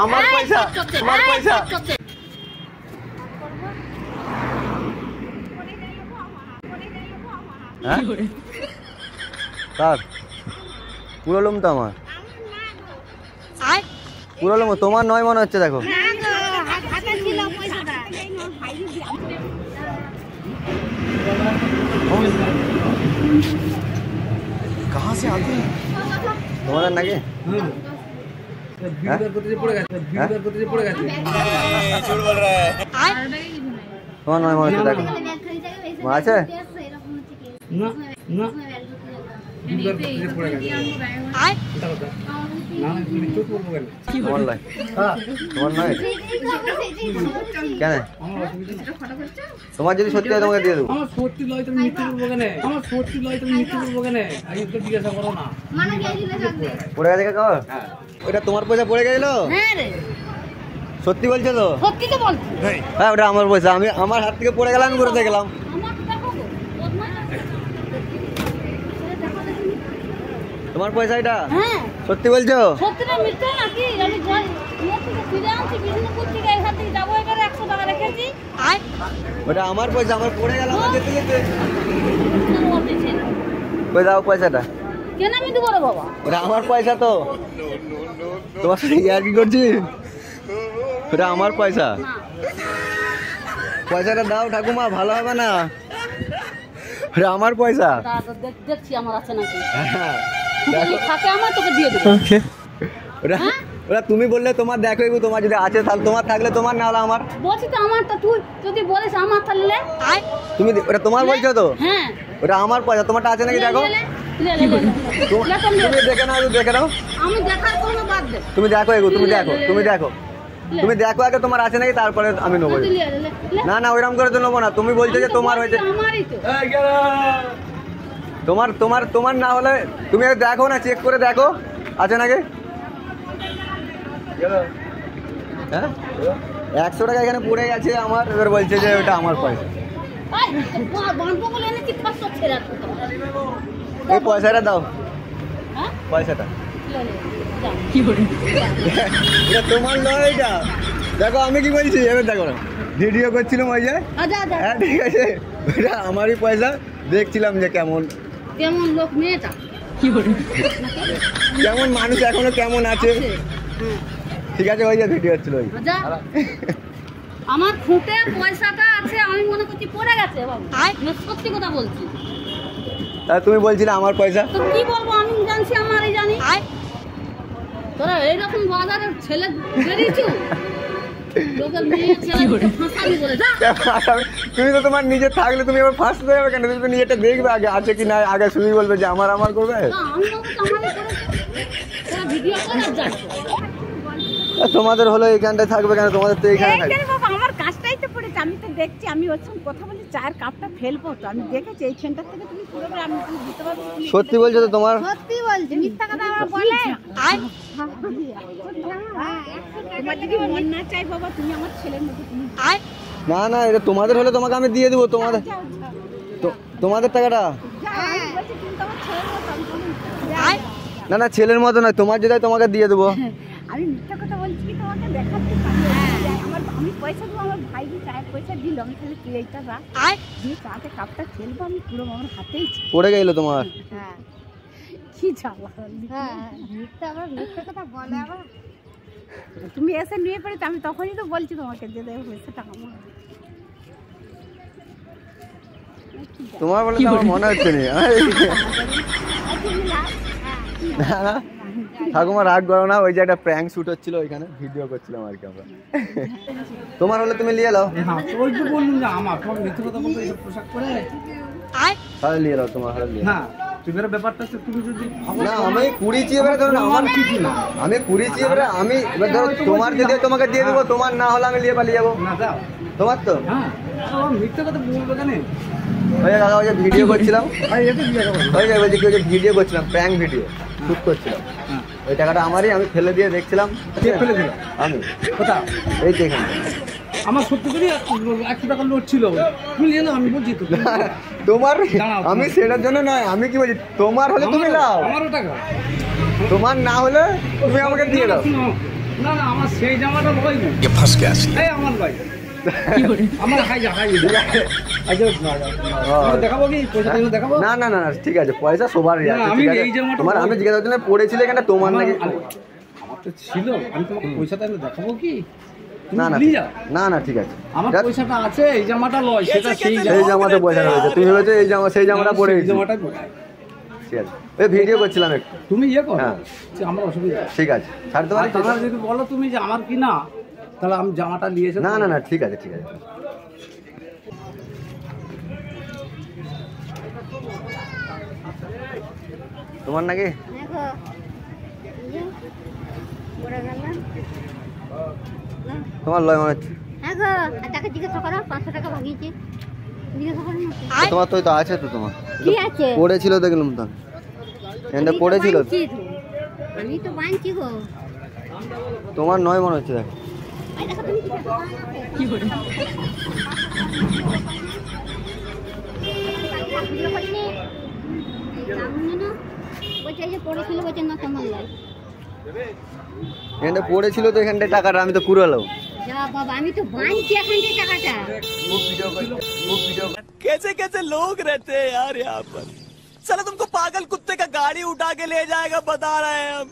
আমার পয়সা, আমার পয়সা। কার পুরো লোম তো আমার, পুরো লোম তোমার নয় মনে হচ্ছে। দেখো कहाँ से आते हैं তোমাদের নাকি? তোমার নয় মনে হচ্ছে। দেখো আছে তোমার নয় কেন? তোমার যদি সত্যি হয় তোমাকে দিয়ে দেবো। সত্যি লয় তুমি মিথ্যে বলবো কেন? আমার সত্যি লয় তুমি মিথ্যে বলবো কেন? আগে তো জিজ্ঞাসা করো না। পড়ে গেছে কাকা? ওটা তোমার পয়সা পড়ে গেছিল? হ্যাঁ রে, সত্যি বলছো তো? সত্যি তো বলছি। হ্যাঁ ওটা আমার পয়সা, আমি আমার হাত থেকে পড়ে গেলাম, আমি ঘুরে গেলাম। তোমার পয়সা এটা? হ্যাঁ সত্যি বলছো? সত্যিটা মিথ্যে নাকি? আমি ফিরে আনছি বিষ্ণুপুর থেকে, এখান থেকে যাবো, এখানে 100 টাকা রেখেছি। ওটা আমার পয়সা, আমার পড়ে গেলাম যেতে যেতে। কই দাও পয়সাটা? কেন আমি দেবো রে বাবা? ওটা আমার পয়সা তো। তোমার সাথে ইয়ার কি করছি? ওটা আমার পয়সা। পয়সাটা দাও ঠাকুমা, ভালো হবে না? ওটা আমার পয়সা। দেখছি আমার আছে নাকি। হ্যাঁ থাকে আমার, তোকে দিয়ে দেবো। ওটা ওটা তুমি বললে তোমার দেখো, তোমার যদি আছে তাহলে তোমার, থাকলে তোমার, না হলে আমার। বলছি তো আমার, তো তুই যদি বলিস আমার তাহলে আয়। তুমি ওটা তোমার বলছো তো? হ্যাঁ ওটা আমার পয়সা, তোমারটা আছে নাকি দেখো। তুমি দেখে নাও, দেখে নাও। আমি দেখার কোনো বাদ দে। তুমি দেখো এগো, তুমি দেখো, তুমি দেখো, তুমি দেখো আগে তোমার আছে নাকি, তারপরে আমি নেবো। না না ওইরকম করে তো নেবো না। তুমি বলছো যে তোমার হয়েছে, আমারই তো। তোমার তোমার তোমার না হলে তুমি দেখো না, চেক করে দেখো আছে নাকি। হ্যাঁ 100 টাকা এখানে পড়ে গেছে আমার, এবার বলছে যে ওটা আমার পয়সা। এই পয়সাটা দাও, পয়সাটা। এটা তোমার নয়, এটা দেখো আমি কি বলছি। এবার দেখো না, ভিডিও করছিলাম ওই যে। হ্যাঁ ঠিক আছে, এটা আমারই পয়সা। দেখছিলাম যে কেমন কেমন লোক মেয়েটা, কেমন মানুষ এখনো কেমন আছে। ঠিক আছে ওই যে ভিডিও হচ্ছিল ওই। আমার খুঁটে পয়সাটা আছে, আমি মনে করছি পড়ে গেছে বাবু। সত্যি কথা বলছি। তাহলে তুমি বলছিলে আমার পয়সা। তো কি বলবো, আমি জানছি আমারই জানি। তোরা এইরকম বাজারের ছেলে বেরিয়েছো, লোকের মেয়ে ছেলে ফাঁসাবি বলে। তুমি তো তোমার নিজে থাকলে তুমি এবার ফাঁসতে যাবে কেন? তুমি তো নিজেটা দেখবে আগে আছে কি না, আগে শুধু বলবে যে আমার আমার করবে। তোমাদের হলো এইখানটায় থাকবে কেন? তোমাদের তো এইখানে থাকবে। বাবা আমার কাজটাই তো পড়েছে, আমি তো দেখছি। আমি ওর সঙ্গে কথা বলি, চায়ের কাপটা ফেলবো তো, আমি দেখেছি এইখানটা থেকে তুমি পুরো আমি দিতে পারবো। সত্যি বলছো তো? তোমার সত্যি বলছি, মিথ্যা কথা আমার বলে। তোমার যদি মন না চাই বাবা, তুমি আমার ছেলের মতো, তুমি না না, এটা তোমাদের হলে তোমাকে আমি দিয়ে দেবো। তোমাদের তোমাদের টাকাটা না না, ছেলের মতো নয়, তোমার যেটা তোমাকে দিয়ে দেবো। আমি মিথ্যা কথা বলছি কি তোমাকে দেখাচ্ছি? আমার আমি পয়সা দেবো, আমার ভাই যে চায়ের পয়সা দিল, আমি খালি প্লেটটা রাখ দিয়ে চাতে কাপটা ফেলবো, আমি পুরো আমার হাতেই পড়ে গেল তোমার। হ্যাঁ কি চাওয়া। হ্যাঁ মিথ্যা, আবার মিথ্যা কথা বলে আবার। তুমি এসে নিয়ে পড়ে, আমি তখনই তো বলছি তোমাকে যে দেবো পয়সাটা আমার। তোমার বলে আমার মনে হচ্ছে না। না ঠাকুমা রাগ করো না, ওই যে একটা প্র্যাঙ্ক শুট হচ্ছিল ওইখানে ভিডিও করছিলাম আর কি আমরা। তোমার হলে তুমি নিয়ে নাও। ওই তো বললাম যে আমার মিথ্যে কথা বলতে এইসব পোশাক পরে তাহলে নিয়ে নাও, তোমার হলে নিয়ে। না তুমি ব্যাপারটা হচ্ছে, তুমি যদি না আমি কুড়িছি এবারে, ধরো আমার কিছু না, আমি কুড়িছি এবারে, আমি এবার ধরো তোমার যদি তোমাকে দিয়ে দেবো, তোমার না হলে আমি নিয়ে পালিয়ে যাবো। না দাও তোমার তো। হ্যাঁ মিথ্যে কথা বলবো কেন? ওই দাদা ওই যে ভিডিও করছিলাম, ওই যে বলছি ওই যে ভিডিও করছিলাম, প্র্যাঙ্ক ভিডিও শুট করছিলাম। ওই টাকাটা আমারই, আমি ফেলে দিয়ে দেখছিলাম। ফেলে দিলাম আমি কোথাও? এই তো এখানে। আমার সত্যি করে 100 টাকার নোট ছিল, তুমি নিয়ে নাও, আমি বলছি তো। তোমার দাঁড়াও, আমি সেটার জন্য নয়, আমি কি বলছি তোমার হলে তুমি নাও, আমারও টাকা, তোমার না হলে তুমি আমাকে দিয়ে দাও। না না, আমার সেই জামাটা ভাই না, এই আমার ভাই আমার হাই যা হাই দেখাবো কি পয়সা দিলে দেখাবো? না না না না, ঠিক আছে, পয়সা সবারই না, আছে, আমি ঠিক আছে। এই জামাটা তোমার আমি জিজ্ঞাসা করছিলাম পড়েছিলে কেন, তোমার নাকি? আমার তো ছিল, আমি তোমাকে পয়সা তাহলে দেখাবো কি? না না নিয়ে যাও, না না, ঠিক আছে, আমার পয়সাটা আছে, এই জামাটা লয়, সেটা সেই সেই জামাতে পয়সা রয়েছে, তুমি ভেবেছো এই জামা সেই জামাটা পরে সেই জামাটা ঠিক আছে, এই ভিডিও করছিলাম একটু। তুমি ইয়ে করো, হ্যাঁ। আমার অসুবিধা নেই। ঠিক আছে, ছাড়তে পারি? তাহলে যদি বলো তুমি যে আমার কি না, তাহলে আমি জামাটা নিয়ে এসে না না না, ঠিক আছে ঠিক আছে। তোমার নাকি? দেখো এই যে পড়ে গেল। তোমার লয় মনে হচ্ছে। হ্যাঁ গো, আর তাকে জিজ্ঞাসা করো 500 টাকা ভাগিয়েছে, জিজ্ঞাসা করো না। তোমার তো আছে তো, তোমার কি আছে? পড়েছিল দেখলাম তো, এখানটা পড়েছিল তো। আমি তো বানছি গো। তোমার নয় মনে হচ্ছে, দেখো। এই দেখো তুমি জিজ্ঞাসা করো না। কি করে? বলছে এই যে পড়েছিল, বলছে না তোমার নয়। এখানটা পড়েছিল তো, এখানটায় টাকাটা আমি তো কুড়ালাম। যা বাবা, আমি তো বানছি এখান থেকে টাকাটা। कैसे कैसे लोग रहते हैं यार यहाँ पर। साला तुमको पागल कुत्ते का गाड़ी उठा के ले जाएगा, बता रहे हैं हम।